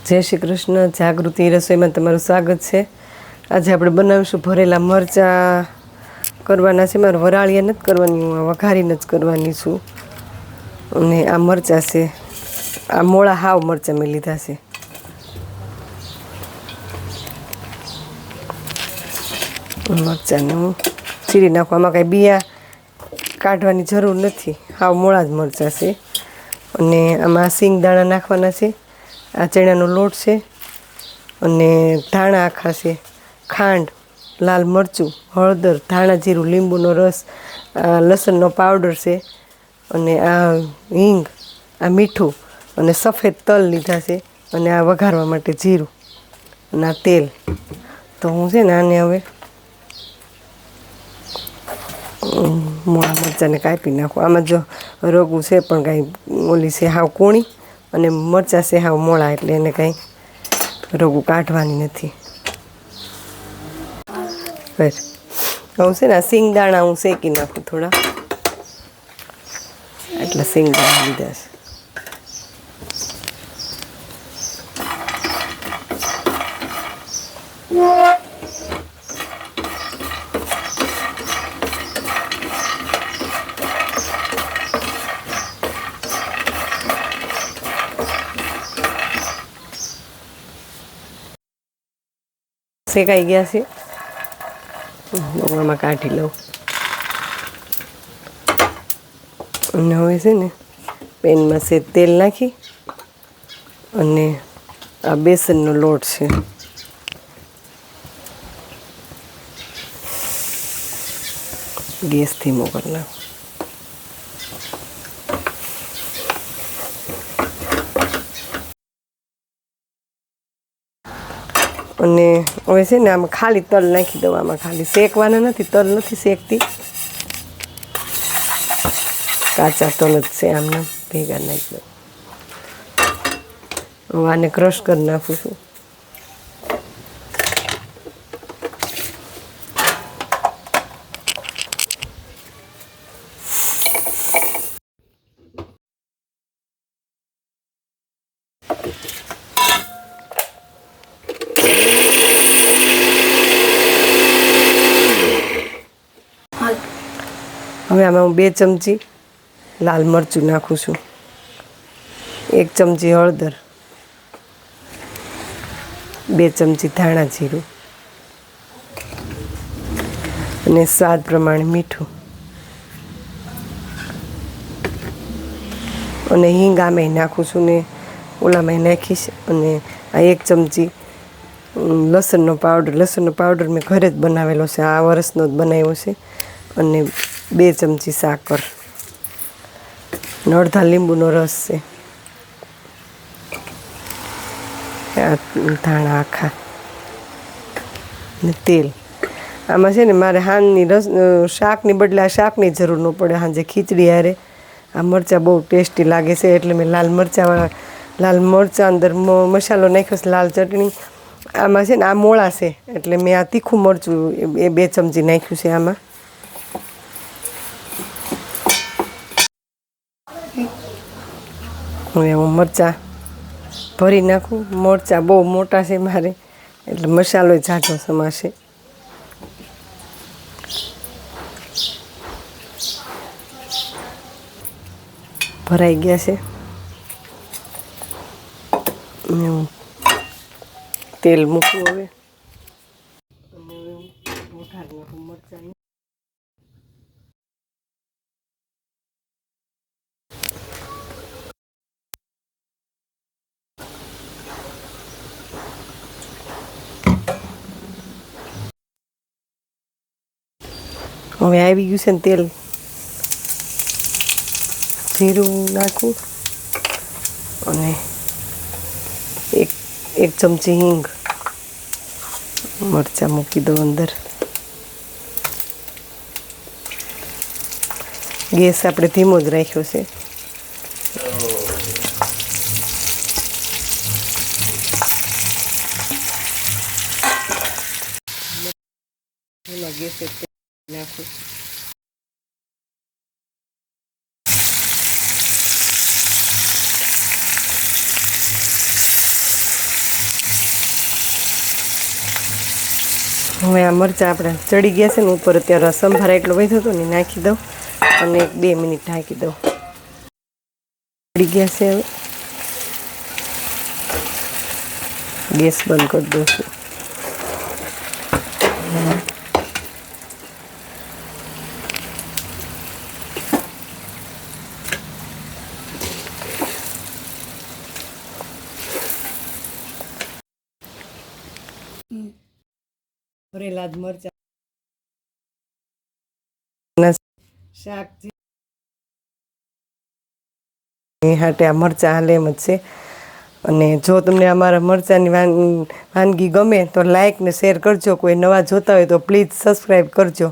જય શ્રી કૃષ્ણ. જાગૃતિ રસોઈમાં તમારું સ્વાગત છે. આજે આપણે બનાવીશું ભરેલા મરચાં કરવાના છે. મારે વરાળિયા નથી કરવાની, હું વઘારીને જ કરવાની છું. અને આ મરચાં છે, આ મોળા હાવ મરચાં મેં લીધા છે. મરચાંને હું ચીરી નાખું. આમાં કાંઈ બિયા કાઢવાની જરૂર નથી, હાવ મોળા જ મરચાં છે. અને આમાં સિંગદાણા નાખવાના છે, આ ચણાનો લોટ છે, અને ધાણા આખા છે, ખાંડ, લાલ મરચું, હળદર, ધાણા જીરું, લીંબુનો રસ, લસણનો પાવડર છે, અને આ હિંગ, આ મીઠું અને સફેદ તલ લીધા છે, અને આ વઘારવા માટે જીરું અને આ તેલ. તો હું છે ને આને હવે મોળા મરચાંને કાપી નાખું. આમાં જો રોગું છે પણ કાંઈ ઓલી છે હાવ કૂણી, અને મરચાં છે હાવ મોળા, એટલે એને કાંઈ રોગું કાઢવાની નથી. બસ હું છે ને આ સિંગદાણા હું શેકી નાખું થોડા, એટલે સિંગદાણા લીધા છે. શેકાઈ ગયા છે, હું આમાં કાઢી લઉં. અને હવે છે ને પેનમાં છે તેલ નાખી, અને આ બેસનનો લોટ છે, ગેસ ધીમો કરી નાખો. અને હવે છે ને આમાં ખાલી તલ નાખી દઉં. આમાં ખાલી શેકવાના નથી, તલ નથી શેકતી, કાચા તલ જ છે, આમના ભેગા નાખી દઉં. હું આને ક્રશ કરી નાખું છું. હવે આમાં હું 2 ચમચી લાલ મરચું નાખું છું, 1 ચમચી હળદર, 2 ચમચી ધાણા જીરું, અને સ્વાદ પ્રમાણે મીઠું, અને હિંગ આમેય નાખું છું, ને ઓલામાંય નાખીશ. અને આ 1 ચમચી લસણનો પાવડર મેં ઘરે જ બનાવેલો છે, આ વરસનો જ બનાવ્યો છે. અને 2 ચમચી સાકર, અડધા લીંબુનો રસ છે, આ ધાણા આખા, ને તેલ. આમાં છે ને મારે હાંજની શાકની બદલે આ શાકની જરૂર ન પડે. સાંજે ખીચડી હારે આ મરચાં બહુ ટેસ્ટી લાગે છે, એટલે મેં લાલ મરચાં અંદર મસાલો નાખ્યો છે, લાલ ચટણી. આમાં છે ને આ મોળા છે, એટલે મેં આ તીખું મરચું એ 2 ચમચી નાખ્યું છે આમાં. હવે હું મરચાં ભરી નાખું. મરચાં બહુ મોટા છે મારે, એટલે મસાલો ઝાઝો સમાશે. ભરાઈ ગયા છે. હું તેલ મૂકું હવે, અને હવે હું વઘારી નાખું મરચાં. હવે આવી ગયું છે ને તેલ, જીરું નાખું, અને એક ચમચી હિંગ, મરચાં મૂકી દઉં અંદર. ગેસ આપણે ધીમો જ રાખ્યો છે. ગેસ નાખું. હવે આ મરચાં આપણે ચડી ગયા છે ને ઉપર, અત્યારે સંભાર એટલો વધ્યો હતો ને નાખી દઉં અને 2 મિનિટ ઢાંકી દઉં. ચડી ગયા છે. હવે ગેસ બંધ કરી દઉં છું. ભરેલા જ મરચાં શાક હાટે આ મરચાં હાલે એમ જ છે. અને જો તમને અમારા મરચાંની વાનગી ગમે તો લાઈક ને શેર કરજો. કોઈ નવા જોતા હોય તો પ્લીઝ સબસ્ક્રાઈબ કરજો.